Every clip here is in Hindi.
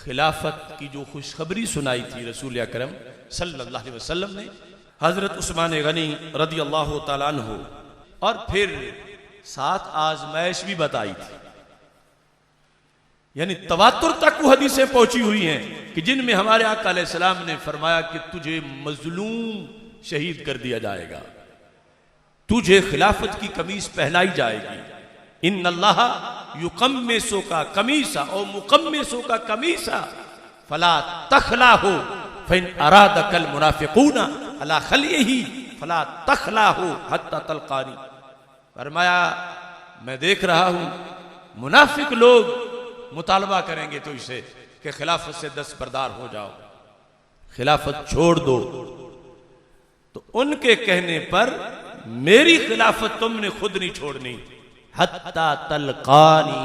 खिलाफत की जो खुशखबरी सुनाई थी रसूल अकरम सल्लल्लाहु अलैहि वसल्लम ने हजरत उस्मान गनी रदी अल्लाह तआला अन्हु, और फिर 7 आजमाइश भी बताई थी। यानी तवातुर तक वो हदीसें पहुंची हुई हैं कि जिनमें हमारे आका अलैहिस्सलाम ने फरमाया कि तुझे मजलूम शहीद कर दिया जाएगा, तुझे खिलाफत की कमीज पहनाई जाएगी। इन्नल्लाह युकम्मिसु का कमीसा और मुकम्मिसु का कमीसा फला तखला हो फिन अरादकल मुनाफिकूना अला खलिही फला तखला हो हत्ता तलकानी। फरमाया मैं देख रहा हूं मुनाफिक लोग मुतालबा करेंगे तो इसे कि खिलाफत से दस्तबरदार हो जाओ, खिलाफत छोड़ दो। तो उनके कहने पर मेरी खिलाफत तुमने खुद नहीं छोड़नी, हत्ता तलकानी,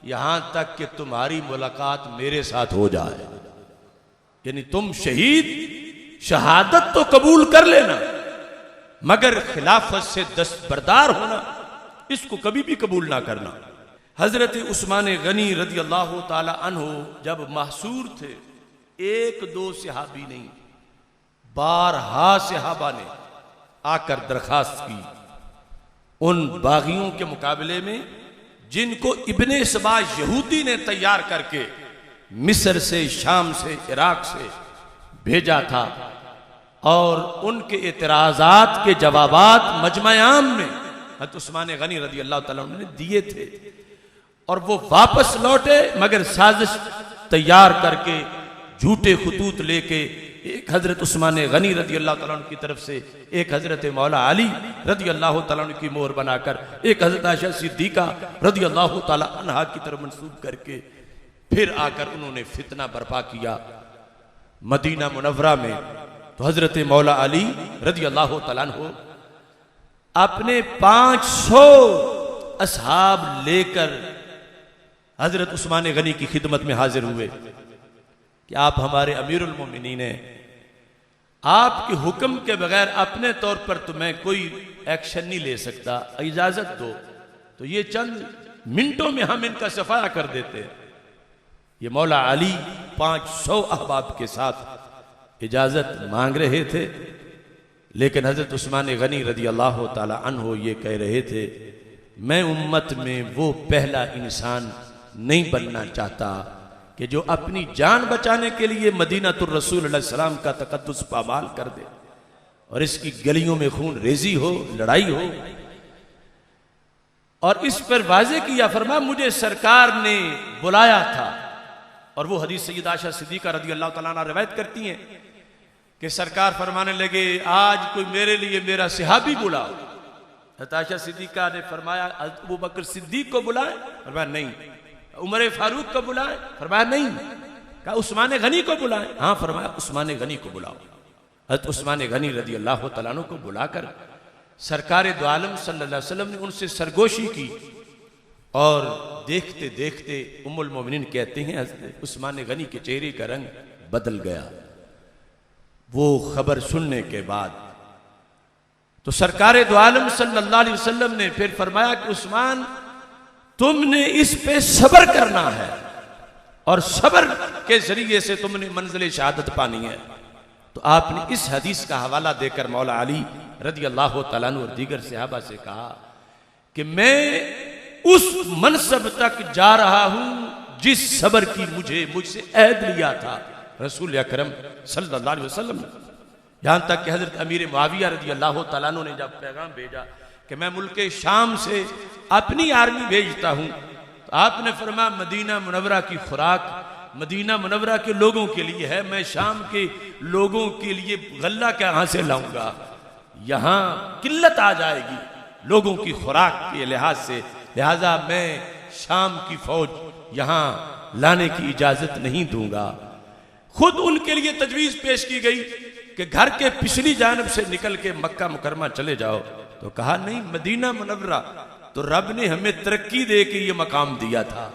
यहां तक कि तुम्हारी मुलाकात मेरे साथ हो जाए। यानी तुम शहादत तो कबूल कर लेना, मगर खिलाफत से दस्तबरदार होना इसको कभी भी कबूल ना करना। हजरत उस्मान गनी रदी अल्लाह ताला अन्हु जब महसूर थे, 1-2 सहाबी नहीं 12 सहाबा ने आकर दरखास्त की उन बागियों के मुकाबले में जिनको इब्ने सबा यहूदी ने तैयार करके मिस्र से, शाम से, इराक से भेजा था, और उनके एतराजात के जवाबात मजमा-ए-आम में हज़रत उस्मान गनी रदी अल्लाह ताला अन्हु ने दिए थे। और वो वापस लौटे मगर साजिश तैयार करके झूठे खतूत लेके, एक हजरत उस्मान गनी रदी अल्लाह ताला अन्हु की तरफ से, एक हजरत मौला अली रदी अल्लाह ताला अन्हु की मोहर बनाकर, एक हजरत आयशा सिद्दीका रदी अल्लाह ताला अन्हा की तरफ मंसूब करके फिर आकर उन्होंने फितना बर्पा किया मदीना मुनव्वरा में। तो हजरत मौला अली रदी अल्लाह ताला अन्हु अपने 500 असहाब लेकर हजरत उस्मान गनी की खिदमत में हाजिर हुए कि आप हमारे अमीरुल मोमिनीन हैं, आपके हुक्म के बगैर अपने तौर पर तो मैं कोई एक्शन नहीं ले सकता, इजाजत दो। तो ये चंद मिनटों में हम इनका सफाया कर देते। ये मौला अली 500 अहबाब के साथ इजाजत मांग रहे थे, लेकिन हजरत उस्मान गनी रदी अल्लाह ताला अन्हु ये कह रहे थे मैं उम्मत में वो पहला इंसान नहीं बनना चाहता कि जो अपनी जान बचाने के लिए मदीनातुर रसूल सल्लल्लाहु का तकद्दुस पामाल कर दे और इसकी गलियों में खून रेजी हो, लड़ाई हो। और इस पर वाजे किया, फरमा मुझे सरकार ने बुलाया था। और वो हदीस सैयद आयशा सिद्दीका रदी अल्लाह ताला अन्हा रिवायत करती हैं कि सरकार फरमाने लगे आज कोई मेरे लिए मेरा सहाबी बुलाओ। हज़रत आयशा सिद्दीका ने फरमाया अबू बकर सिद्दीक को बुलाए, फरमाया नहीं। उमर फारूक को बुलाए, फरमाया नहीं। कहा उस्मान गनी को बुलाए, हाँ फरमाया उस्मान गनी को बुलाओ। हज़रत उस्मान गनी रदी अल्लाह तआला अन्हु को बुलाकर सरकार दो आलम सल्लल्लाहु अलैहि वसल्लम ने उनसे सरगोशी की। और देखते देखते उम्मुल मोमिनीन कहते हैं हज़रत उस्मान गनी के चेहरे का रंग बदल गया वो खबर सुनने के बाद। तो सरकार दो आलम सल्लल्लाहु अलैहि वसल्लम ने फिर फरमाया कि उस्मान तुमने इस पे सब्र करना है और सब्र के जरिए से तुमने मंजिल शहादत पानी है। तो आपने इस हदीस का हवाला देकर मौला अली रदी अल्लाह तआला अन्हु और दीगर सहाबा से कहा कि मैं उस मनसब तक जा रहा हूं जिस सब्र की मुझसे अहद लिया था रसूल अकरम सल्लल्लाहु अलैहि वसल्लम ने। यहां तक कि हजरत अमीर मुआविया रदी अल्लाह तआला अन्हु ने जब पैगाम भेजा कि मैं मुल्क शाम से अपनी आर्मी भेजता हूं, तो आपने फरमाया मदीना मुनव्वरा की खुराक मदीना मुनव्वरा के लोगों के लिए है, मैं शाम के लोगों के लिए गल्ला कहां से लाऊंगा, यहां किल्लत आ जाएगी लोगों की खुराक के लिहाज से, लिहाजा मैं शाम की फौज यहां लाने की इजाजत नहीं दूंगा। खुद उनके लिए तजवीज पेश की गई कि घर के पिछली जानब से निकल के मक्का मुकरमा चले जाओ। तो कहा नहीं, मदीना मुनव्वरा तो रब ने हमें तरक्की दे के ये मकाम दिया था,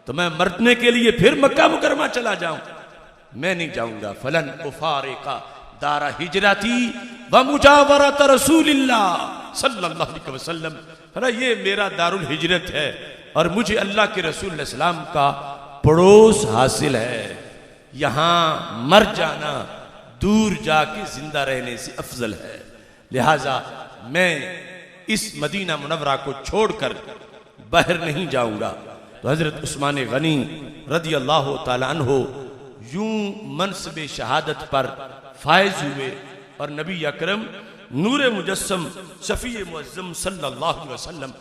तो मैं मरने के लिए फिर मक्का मुकरमा चला जाऊं, मैं नहीं जाऊंगा। फलन उफारिका दारा हिजरती व मुजावरत रसूलिल्लाह सल्लल्लाहु अलैहि वसल्लम, ये मेरा दारुल हिजरत है और मुझे अल्लाह के रसूल सल्लल्लाहु अलैहि वसल्लम का पड़ोस हासिल है, यहां मर जाना दूर जाके जिंदा रहने से अफजल है। लिहाजा मैं इस मदीना मुनव्वरा को छोड़कर बाहर नहीं जाऊंगा। तो हजरत उस्मान गनी रदी अल्लाह ताला अन्हो यूं मनसब शहादत पर फायज हुए और नबी अकरम नूर मुजस्सम शफी मुअज्जम सल्लल्लाहु अलैहि वसल्लम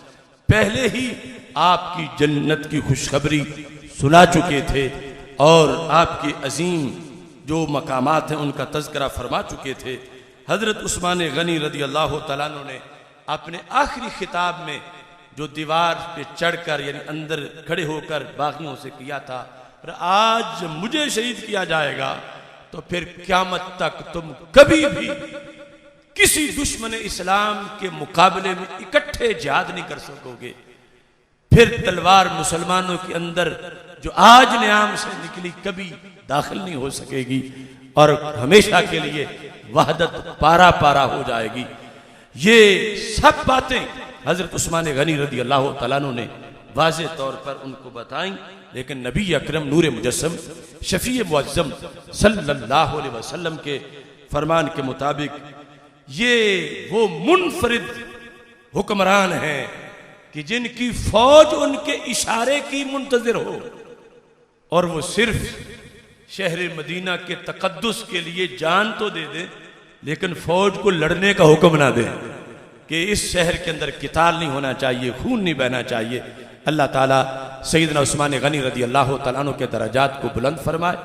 पहले ही आपकी जन्नत की खुशखबरी सुना चुके थे और आपके अजीम जो मकामात हैं उनका तज़किरा फरमा चुके थे। हजरत उस्मान गनी रदी अल्लाह तआला अन्हु ने अपने आखिरी खिताब में जो दीवार पे चढ़कर यानी अंदर खड़े होकर बागियों से किया था, और आज मुझे शहीद किया जाएगा तो फिर क़यामत तक तुम कभी भी किसी दुश्मन इस्लाम के मुकाबले में इकट्ठे जिहाद नहीं कर सकोगे। फिर तलवार मुसलमानों के अंदर जो आज न्याम से निकली कभी दाखिल नहीं हो सकेगी और हमेशा के लिए वहदत पारा पारा हो जाएगी। ये सब बातें हजरत उस्मान गनी रदी अल्लाह तआला अन्हु ने वाज़े तौर पर उनको बताई, लेकिन नबी अकरम नूर मुजस्सम शफी मुअज्जम सल्लल्लाहु अलैहि वसल्लम के फरमान के मुताबिक ये वो मुनफरिद हुक्मरान हैं कि जिनकी फौज उनके इशारे की मुंतजिर हो और वो सिर्फ शहर मदीना के तकद्दुस के लिए जान तो दे दे लेकिन फौज को लड़ने का हुक्म ना दे कि इस शहर के अंदर किताल नहीं होना चाहिए, खून नहीं बहना चाहिए। अल्लाह ताला सैयदना उस्मान गनी रदी अल्लाह तआला अन्हु के दरजात को बुलंद फरमाए।